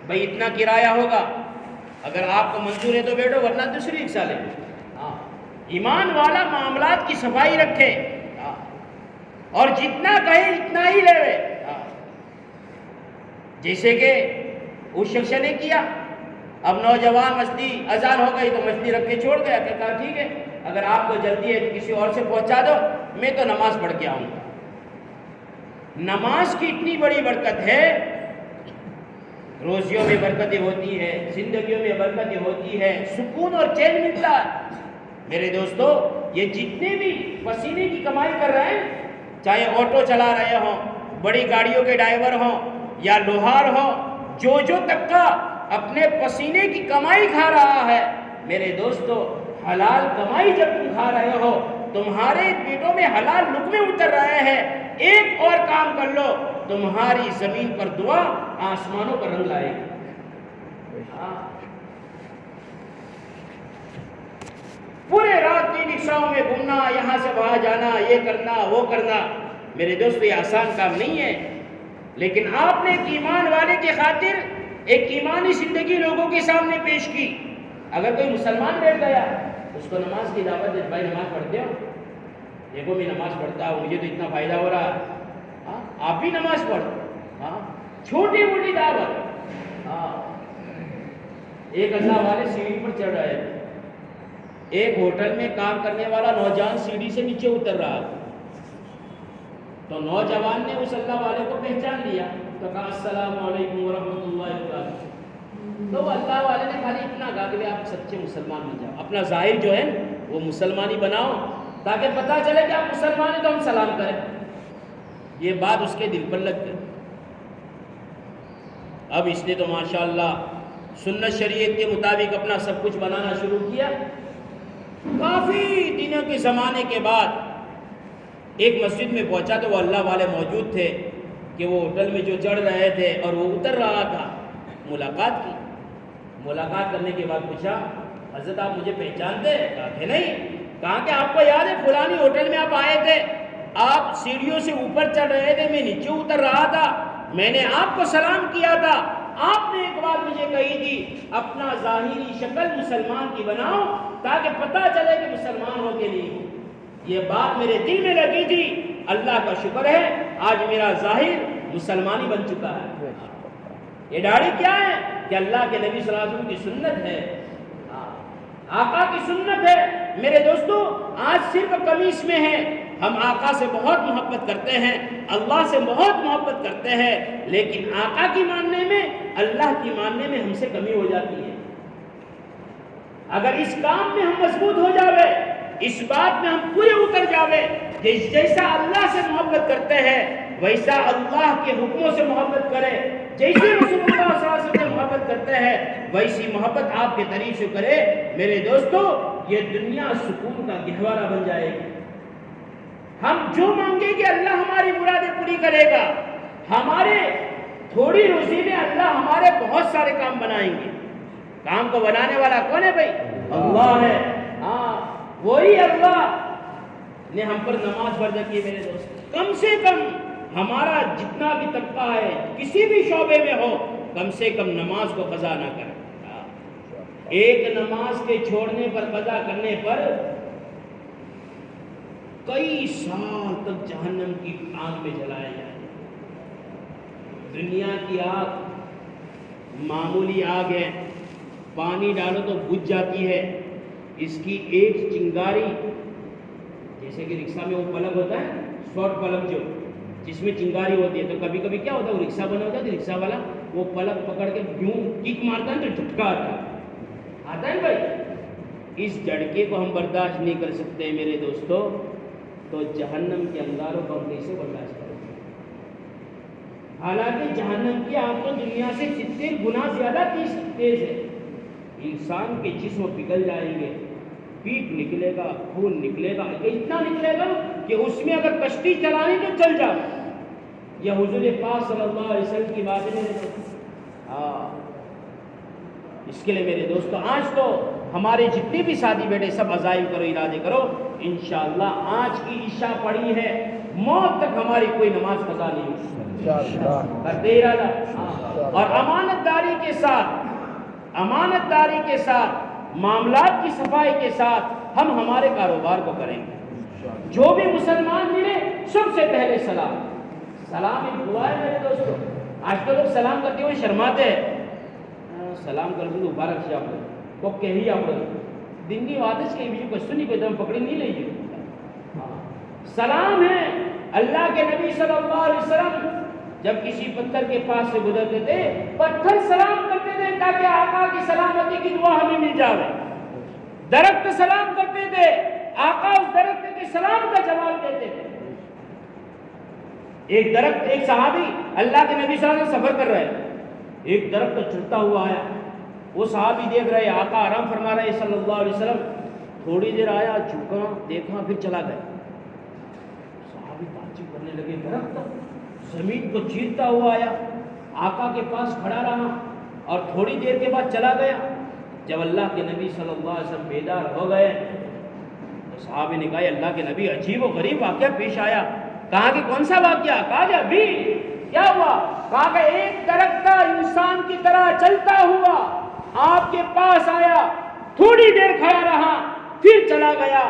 بھائی اتنا کرایہ ہوگا، اگر آپ کو منظور ہے تو بیٹھو، ورنہ دوسری رکشہ لے۔ ایمان والا معاملات کی صفائی رکھے، اور جتنا کہے اتنا ہی لے۔ جیسے کہ اس شخص نے کیا، اب نوجوان مچھلی اذان ہو گئی تو مچھلی رکھ کے چھوڑ گیا، کہا ٹھیک ہے اگر آپ کو جلدی ہے تو کسی اور سے پہنچا دو، میں تو نماز پڑھ کے آؤں گا۔ نماز کی اتنی بڑی برکت ہے، روزیوں میں برکتیں ہوتی ہے، زندگیوں میں برکتیں ہوتی ہے، سکون اور چین ملتا ہے۔ میرے دوستو، یہ جتنے بھی پسینے کی کمائی کر رہے ہیں، چاہے آٹو چلا رہے ہوں، بڑی گاڑیوں کے ڈرائیور ہوں یا لوہار ہوں، جو طبقہ اپنے پسینے کی کمائی کھا رہا ہے، میرے دوستو حلال کمائی جب تم کھا رہے ہو، تمہارے پیٹوں میں حلال لقمے اتر رہے ہیں، ایک اور کام کر لو، تمہاری زمین پر دعا آسمانوں پر رنگ لائے گی۔ پورے رات دن رکشاؤں میں گھومنا، یہاں سے وہاں جانا، یہ کرنا وہ کرنا، میرے دوستو یہ آسان کام نہیں ہے، لیکن آپ نے ایک ایمان والے کی خاطر ایک ایمانی زندگی لوگوں کے سامنے پیش کی۔ اگر کوئی مسلمان بیٹھ گیا، اس کو نماز کی دعوت دے، بھائی نماز پڑھتے ہو؟ دیکھو میں نماز پڑھتا ہوں، مجھے تو اتنا فائدہ ہو رہا ہے، آپ بھی نماز پڑھو، چھوٹی موٹی دعوت۔ ایک اللہ والے سیڑھی پر چڑھ رہے تھے، ایک ہوٹل میں کام کرنے والا نوجوان سیڑھی سے نیچے اتر رہا تھا، تو نوجوان نے اس اللہ والے کو پہچان لیا، تو کہا السلام علیکم ورحمۃ اللہ وبرکاتہ۔ تو وہ اللہ والے نے خالی اتنا کہا کہ آپ سچے مسلمان بن جاؤ، اپنا ظاہر جو ہے وہ مسلمانی بناؤ، تاکہ پتہ چلے کہ آپ مسلمان ہیں تو ہم سلام کریں۔ یہ بات اس کے دل پر لگ گئی۔ اب اس نے تو ماشاءاللہ سنت شریعت کے مطابق اپنا سب کچھ بنانا شروع کیا۔ کافی دنوں کے زمانے کے بعد ایک مسجد میں پہنچا تو وہ اللہ والے موجود تھے کہ وہ ہوٹل میں جو چڑھ رہے تھے اور وہ اتر رہا تھا۔ ملاقات کی، ملاقات کرنے کے بعد پوچھا حضرت آپ مجھے پہچانتے ہیں؟ کہا کہ نہیں۔ کہا کہ آپ کو یاد ہے فلانی ہوٹل میں آپ آئے تھے، آپ سیڑھیوں سے اوپر چڑھ رہے تھے، میں نیچے اتر رہا تھا، میں نے آپ کو سلام کیا تھا، آپ نے ایک بات مجھے کہی تھی اپنا ظاہری شکل مسلمان کی بناؤ تاکہ پتہ چلے کہ مسلمان ہو کے نہیں ہو۔ یہ بات میرے دل میں لگی تھی، اللہ کا شکر ہے آج میرا ظاہر مسلمانی بن چکا ہے۔ یہ داڑھی کیا ہے؟ کہ اللہ کے نبی صلی اللہ علیہ وسلم کی سنت ہے، آقا کی سنت ہے۔ میرے دوستو، آج صرف قمیص میں ہے، ہم آقا سے بہت محبت کرتے ہیں، اللہ سے بہت محبت کرتے ہیں، لیکن آقا کی ماننے میں، اللہ کی ماننے میں ہم سے کمی ہو جاتی ہے۔ اگر اس کام میں ہم مضبوط ہو جاوے، اس بات میں ہم پورے اتر جاوے، جیسا اللہ سے محبت کرتے ہیں ویسا اللہ کے حکموں سے محبت کرے، جیسے رسول اللہ صلی اللہ علیہ وسلم سے محبت کرتے ہیں ویسی محبت آپ کے طریق سے کرے، میرے دوستو، یہ دنیا سکون کا گہوارہ بن جائے گی۔ ہم جو مانگیں گے اللہ ہماری مرادیں پوری کرے گا، ہمارے تھوڑی روزی میں اللہ ہمارے بہت سارے کام بنائیں گے۔ کام کو بنانے والا کون ہے بھائی؟ اللہ ہے۔ ہاں، وہی اللہ نے ہم پر نماز فرض کی میرے دوست۔ کم سے کم ہمارا جتنا بھی طبقہ ہے، کسی بھی شعبے میں ہو، کم سے کم نماز کو قضا نہ کرے۔ ایک نماز کے چھوڑنے پر، قضا کرنے پر کئی سال تک جہنم کی آگ میں جلایا جائے۔ دنیا کی آگ معمولی آگ ہے، پانی ڈالو تو بجھ جاتی ہے۔ اس کی ایک چنگاری، جیسے کہ رکشہ میں وہ پلگ ہوتا ہے، شارٹ پلگ جو جس میں چنگاری ہوتی ہے، تو کبھی کبھی کیا ہوتا ہے، وہ رکشہ بنا ہوتا ہے تو رکشہ والا وہ پلگ پکڑ کے یوں کک مارتا ہے تو جھٹکا آتا ہے بھائی۔ اس جھٹکے کو ہم برداشت نہیں کر سکتے میرے دوستو، تو جہنم کے انگاروں کو ہم کیسے برداشت کریں؟ حالانکہ جہنم کی آگ تو دنیا سے 70 گنا زیادہ تیز ہے۔ انسان کے جسم پگھل جائیں گے، پیٹ نکلے گا، خون نکلے گا، اتنا نکلے گا کہ اس میں اگر کشتی چلانی تو چل جاؤ۔ یہ حضور پاک صلی اللہ علیہ وسلم کی بات ہے۔ اس کے لیے میرے دوستو، آج تو ہمارے جتنے بھی شادی بیٹے سب عزائم کرو، ارادے کرو، انشاءاللہ آج کی عشاء پڑھی ہے، موت تک ہماری کوئی نماز قضا نہیں ہوگی، کرتے ارادہ۔ اور امانت داری کے ساتھ معاملات کی صفائی کے ساتھ ہم ہمارے کاروبار کو کریں گے۔ جو بھی مسلمان ملے سب سے پہلے سلام ایک دعا ہے میرے دوستو۔ آج تو لوگ سلام کرتے ہوئے شرماتے ہیں، سلام کرتے تو مبارک شاہ کو کہی آپ دن کی وادش کے بھی کو سنی کو دم پکڑی نہیں لے گی۔ سلام ہے۔ اللہ کے نبی صلی اللہ علیہ وسلم جب کسی پتھر کے پاس سے گزرتے تھے، پتھر سلام کرتے تھے تاکہ آقا کی سلامتی کی دعا ہمیں مل جائے۔ درخت سلام کرتے تھے، آقا اس درخت کے سلام کا جواب دیتے تھے۔ ایک صحابی اللہ کے نبی صلی اللہ علیہ وسلم سفر کر رہے، ایک درخت چلتا ہوا آیا، وہ صحابی دیکھ رہے، آقا آرام فرما رہے صلی اللہ علیہ وسلم، تھوڑی دیر آیا، جھکا، دیکھا، پھر چلا گیا۔ صحابی تعجب کرنے لگے، درخت زمین کو چیرتا ہوا آیا، آقا کے پاس کھڑا رہا اور تھوڑی دیر کے بعد چلا گیا۔ جب اللہ کے نبی صلی اللہ علیہ وسلم بیدار ہو گئے تو صحابی نے کہا، اللہ کے نبی عجیب و غریب واقعہ پیش آیا۔ کہا کہ کون سا واقعہ؟ کہا کہ ابھی کیا ہوا؟ کہا کہ ایک درخت انسان کی طرح چلتا ہوا آپ کے پاس آیا، تھوڑی دیر کھڑا رہا، پھر چلا گیا۔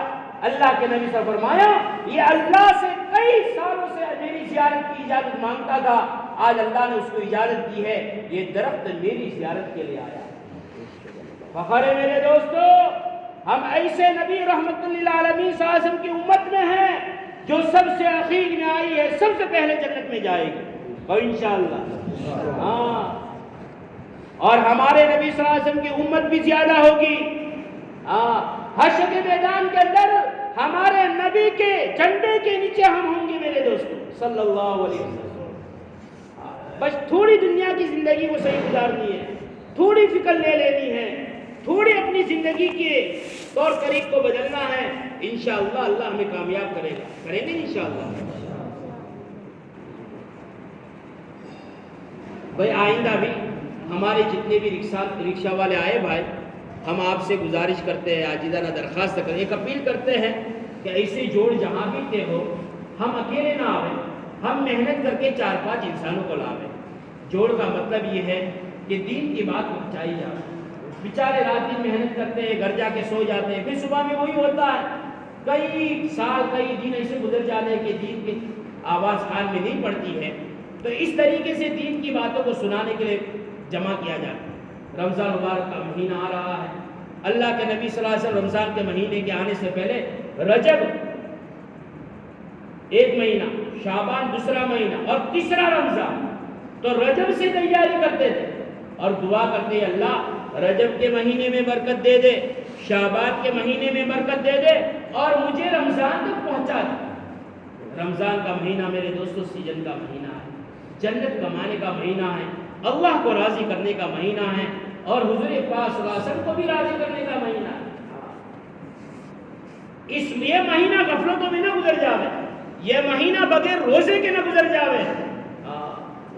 اللہ کے نبی صلی اللہ علیہ وسلم فرمایا، یہ اللہ سے کئی سالوں سے میری زیارت کی اجازت مانگتا تھا، آج اللہ نے اس کو اجازت دی ہے، یہ درخت میری زیارت کے لیے آیا۔ فخر ہے میرے دوستو، ہم ایسے نبی رحمت للعالمین صلی اللہ علیہ وسلم کی امت میں ہیں جو سب سے اخیر میں آئی ہے، سب سے پہلے جنت میں جائے گی اور انشاءاللہ۔ ہاں، اور ہمارے نبی صلی اللہ علیہ وسلم کی امت بھی زیادہ ہوگی۔ حشر کے میدان کے اندر ہمارے نبی کے جھنڈے کے نیچے ہم ہوں گے میرے دوستو صلی اللہ علیہ وسلم۔ بس تھوڑی دنیا کی زندگی کو صحیح گزارنی ہے، تھوڑی فکر لے لینی ہے، تھوڑی اپنی زندگی کے طور طریق کو بدلنا ہے، انشاءاللہ اللہ ہمیں کامیاب کرے گا، کریں گے انشاءاللہ۔ بھائی آئندہ بھی ہمارے جتنے بھی رکشہ والے آئے بھائی، ہم آپ سے گزارش کرتے ہیں، عاجزانہ درخواست کرتے ہیں، ایک اپیل کرتے ہیں کہ ایسے جوڑ جہاں بھی تھے ہو، ہم اکیلے نہ آویں، ہم محنت کر کے 4-5 انسانوں کو لاویں۔ جوڑ کا مطلب یہ ہے کہ دین کی بات پہنچائی جائے۔ بیچارے رات دن محنت کرتے ہیں، گھر جا کے سو جاتے ہیں، پھر صبح میں وہی ہوتا ہے، کئی سال کئی دن ایسے گزر جاتے ہیں کہ دین کی آواز کان میں نہیں پڑتی ہے۔ تو اس طریقے سے دین کی باتوں کو سنانے کے لیے جمع کیا جاتا۔ رمضان مبارک کا مہینہ آ رہا ہے، اللہ کے نبی صلی اللہ علیہ وسلم رمضان کے مہینے کے آنے سے پہلے رجب ایک مہینہ، شعبان دوسرا مہینہ اور تیسرا رمضان، تو رجب سے تیاری کرتے تھے اور دعا کرتے اللہ رجب کے مہینے میں برکت دے دے، شعبان کے مہینے میں برکت دے دے اور مجھے رمضان تک پہنچا دے۔ رمضان کا مہینہ میرے دوستوں سیزن کا مہینہ ہے، جنت کمانے کا مہینہ ہے، اللہ کو راضی کرنے کا مہینہ ہے اور حضور پاک صلی اللہ علیہ وسلم کو بھی راضی کرنے کا مہینہ ہے۔ اس لیے مہینہ غفلتوں میں نہ گزر جاوے، یہ مہینہ بغیر روزے کے نہ گزر جاوے۔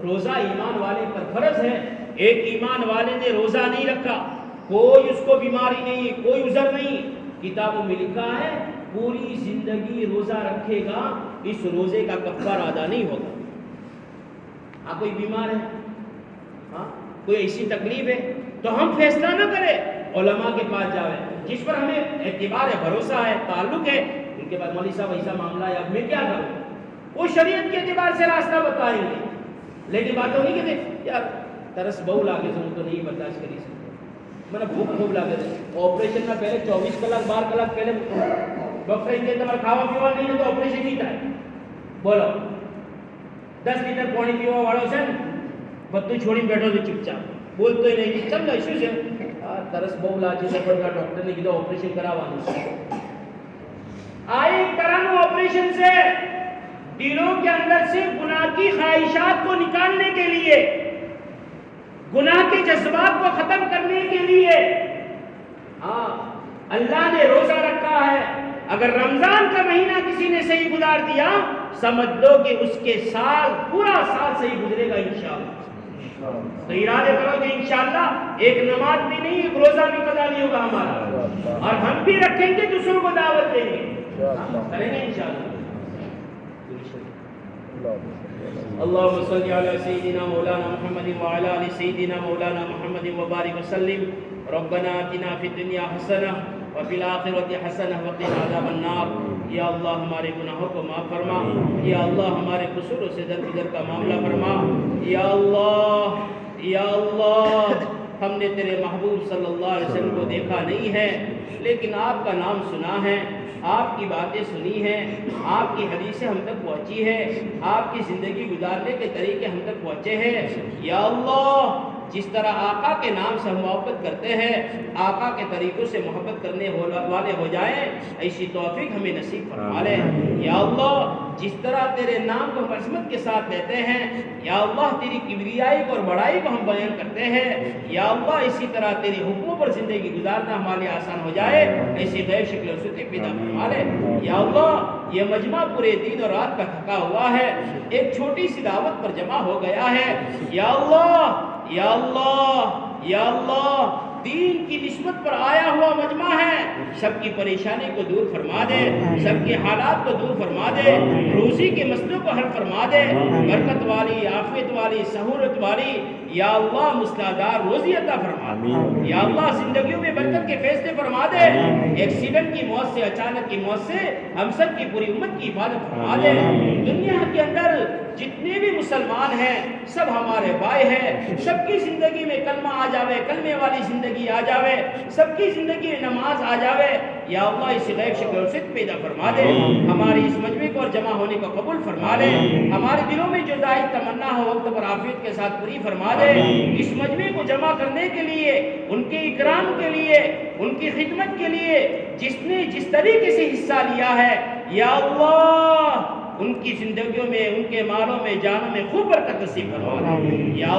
روزہ ایمان والے پر فرض ہے۔ ایک ایمان والے نے روزہ نہیں رکھا، کوئی اس کو بیماری نہیں، کوئی عذر نہیں، کتابوں میں لکھا ہے پوری زندگی روزہ رکھے گا، اس روزے کا کفارہ ادا نہیں ہوگا۔ ہاں کوئی بیمار ہے، ہاں کوئی ایسی تکلیف ہے تو ہم فیصلہ نہ کریں، علماء کے پاس جاوے جس پر ہمیں اعتبار ہے، بھروسہ ہے، تعلق ہے، ان کے بعد مولوی صاحب ایسا معاملہ ہے اب میں کیا کروں، وہ شریعت کے اعتبار سے راستہ بتائیں گے۔ لیکن بات ہوگی کہ یار ترس بہو لاگے سے تو نہیں برداشت کری سکتے، میں نے بھوک خوب لاگے تھے آپریشن میں پہلے 24 کلاک 12 کلاک پہلے ڈاکٹر کہتے تمہارا کھاوا پیوا نہیں ہے تو آپریشن نہیں تھا، بولو 10 لیٹر پانی پیوا واڑو سے بدو چھوڑی بیٹھو تو چپ چاپ بولتے ہی نہیں کہ چل ایشو سے ترس بہو لاجے سے پڑھا ڈاکٹر نے کہا آپریشن کروانا آئے کرانو آپریشن سے دلوں کے اندر سے گناہ کی خواہشات کو نکالنے کے لیے، گناہ کے جذبات کو ختم کرنے کے لیے۔ ہاں اللہ نے روزہ رکھا ہے، اگر رمضان کا مہینہ کسی نے صحیح گزار دیا سمجھ لو کہ اس کے سال پورا سال صحیح گزرے گا انشاءاللہ۔ تو ارادے کرو کہ انشاءاللہ ایک نماز بھی نہیں، ایک روزہ بھی قضا نہیں ہوگا ہمارا، اور ہم بھی رکھیں گے دوسروں کو دعوت دیں گے، کریں گے انشاءاللہ۔ اللهم صل على سيدنا مولانا محمد وعلى ال سيدنا مولانا محمد وبارك وسلم۔ ربنا آتنا في الدنيا حسنة وفي الآخرة حسنة وقنا عذاب النار۔ یا اللہ ہمارے گناہوں کو معاف فرما، یا اللہ ہمارے قصوروں سے درگزر کا معاملہ فرما، یا اللہ یا اللہ ہم نے تیرے محبوب صلی اللہ علیہ وسلم کو دیکھا نہیں ہے لیکن آپ کا نام سنا ہے، آپ کی باتیں سنی ہیں، آپ کی حدیثیں ہم تک پہنچی ہے، آپ کی زندگی گزارنے کے طریقے ہم تک پہنچے ہیں۔ یا اللہ جس طرح آقا کے نام سے ہم محبت کرتے ہیں، آقا کے طریقوں سے محبت کرنے والے ہو جائیں، ایسی توفیق ہمیں نصیب فرما لے۔ یا اللہ جس طرح تیرے نام کو عظمت کے ساتھ لیتے ہیں، یا اللہ تیری کبریائی کو اور بڑائی کو ہم بیان کرتے ہیں، یا اللہ اسی طرح تیری حکموں پر زندگی گزارنا ہمارے لیے آسان ہو جائے، ایسی غیر شکل اور صورت پیدا فرما لے۔ یا اللہ یہ مجمع پورے دن اور رات کا تھکا ہوا ہے، ایک چھوٹی سی دعوت پر جمع ہو گیا ہے، یا اللہ یا اللہ یا اللہ دین کی نسبت پر آیا ہوا مجمع ہے، سب کی پریشانی کو دور فرما دے، سب کے حالات کو دور فرما دے، روزی کے مسئلوں کو حل فرما دے، برکت والی عافیت والی سہولت والی یا اللہ مصلحدار روزی عطا فرما دے، یا اللہ زندگیوں میں برکت کے فیصلے فرما دے، ایکسیڈنٹ کی موت سے اچانک کی موت سے ہم سب کی پوری امت کی حفاظت فرما دے۔ دنیا کے اندر جتنے بھی مسلمان ہیں سب ہمارے بھائی ہیں، سب کی زندگی میں کلمہ آ جاوے، کلمے والی زندگی آ جاوے، سب کی زندگی میں نماز آ جاوے، یا اللہ اس غیب شکل و صدق پیدا فرما دے، ہماری اس مجمع کو اور جمع ہونے کو قبول فرما لے، ہمارے دلوں میں جو زائد تمنا ہو وقت پر عافیت کے ساتھ پوری فرما دے۔ اس مجمع کو جمع کرنے کے لیے، ان کے اکرام کے لیے، ان کی خدمت کے لیے جس نے جس طریقے سے حصہ لیا ہے، یا اللہ ان کی زندگیوں میں، ان کے مالوں میں، جانوں میں خوب برکت نصیب فرما دے۔ یا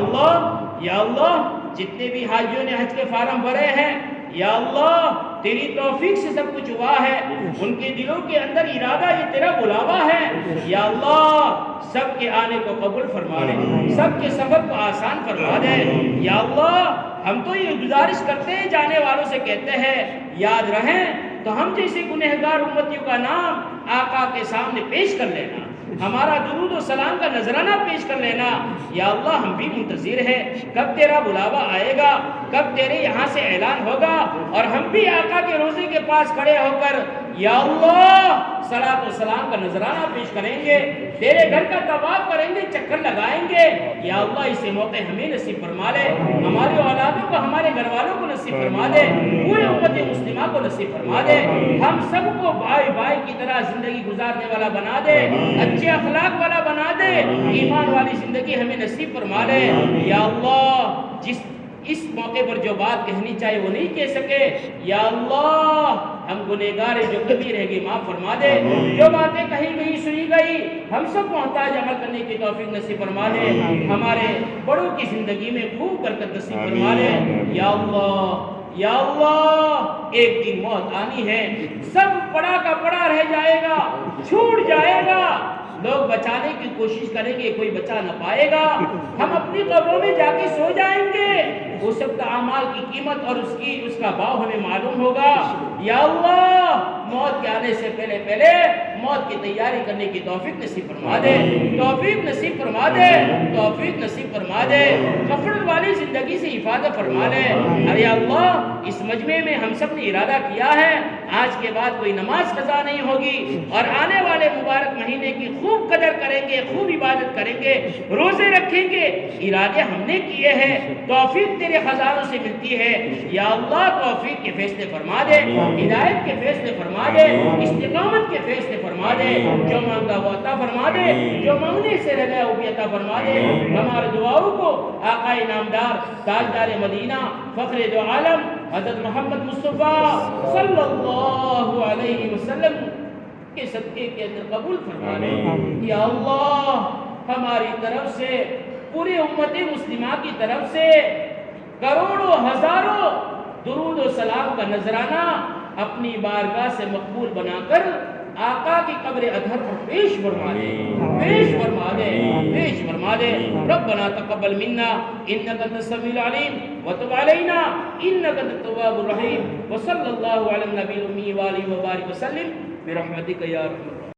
اللہ جتنے بھی حاجیوں نے حج کے فارم بھرے ہیں، یا اللہ تیری توفیق سے سب کچھ ہوا ہے، ان کے دلوں کے اندر ارادہ یہ تیرا بلاوا ہے، یا اللہ سب کے آنے کو قبول فرما دے، سب کے سفر کو آسان فرما دے۔ یا اللہ ہم تو یہ گزارش کرتے ہیں، جانے والوں سے کہتے ہیں یاد رہیں تو ہم جیسے گنہگار امتیوں کا نام آقا کے سامنے پیش کر لینا، ہمارا درود و سلام کا نذرانہ پیش کر لینا۔ یا اللہ ہم بھی منتظر ہے کب تیرا بلاوا آئے گا، کب تیرے یہاں سے اعلان ہوگا اور ہم بھی آقا کے روضے کے پاس کھڑے ہو کر یا اللہ صلاۃ و سلام کا نذرانہ پیش کریں گے، تیرے گھر کا طواف کریں گے، چکر لگائیں گے۔ یا اللہ اسے موقع ہمیں نصیب فرما لے، ہماری اولادوں کو، ہمارے گھر والوں کو نصیب فرما دے، پورے امت مسلمہ کو نصیب فرما دے، ہم سب کو بھائی بھائی کی طرح زندگی گزارنے والا بنا دے، اچھے اخلاق والا بنا دے، ایمان والی زندگی ہمیں نصیب فرما لے۔ یا اللہ اس موقع پر جو بات کہنی چاہیے وہ نہیں کہہ سکے، یا اللہ ہم گنہگار ہیں، جو کبھی رہ گئی معاف فرما دے، جو باتیں کہی گئی سنی گئی ہم سب محتاج عمل کرنے کی توفیق نصیب فرما دے، ہمارے بڑوں کی زندگی میں خوب برکت نصیب فرما دے۔ یا اللہ یا اللہ ایک دن موت آنی ہے، سب پڑا کا پڑا رہ جائے گا، چھوٹ جائے گا، لوگ بچانے کی کوشش کریں گے کوئی بچا نہ پائے گا، ہم اپنی قبروں میں جا کے سو جائیں گے، وہ سب کا اعمال کی قیمت اور اس کا باؤ ہمیں معلوم ہوگا۔ یا اللہ موت کے آنے سے پہلے موت کی تیاری کرنے کی توفیق نصیب فرما دے، توفیق نصیب فرما دے، توفیق نصیب فرما دے، غفلت والی زندگی سے حفاظت فرما لے۔ ارے اللہ اس مجمع میں ہم سب نے ارادہ کیا ہے آج کے بعد کوئی نماز قضا نہیں ہوگی اور آنے والے مبارک مہینے کی خوب قدر کریں گے، خوب عبادت کریں گے، روزے رکھیں گے، ارادے ہم نے کیے ہیں، توفیق تیرے خزانوں سے ملتی ہے۔ یا اللہ توفیق کے فیصلے فرما دے، ہدایت کے فیصلے فرما دے، استقامت کے فیصلے فرما دے، جو مانگا وہ عطا فرما دے، جو مانگنے سے رہ گیا وہ بھی عطا فرما دے۔ ہمارے دعاؤں کو آقا انعامدار تاجدار مدینہ فخر دو عالم حضرت محمد مصطفیٰ صلی اللہ علیہ وسلم کے صدقے کے اندر قبول فرما لے۔ یا اللہ ہماری طرف سے، پوری امت مسلمہ کی طرف سے کروڑوں ہزاروں درود و سلام کا نذرانہ اپنی بارگاہ سے مقبول بنا کر آقا کی قبر اطہر پر پیش فرما دے، پیش فرما دے، پیش فرما دے۔ ربنا تقبل منا انک انت السمیع العلیم وتب علینا انک انت التواب الرحیم، وصلی اللہ علی النبی الأمی وآلہ وبارک وسلم برحمتک یا ارحم الراحمین۔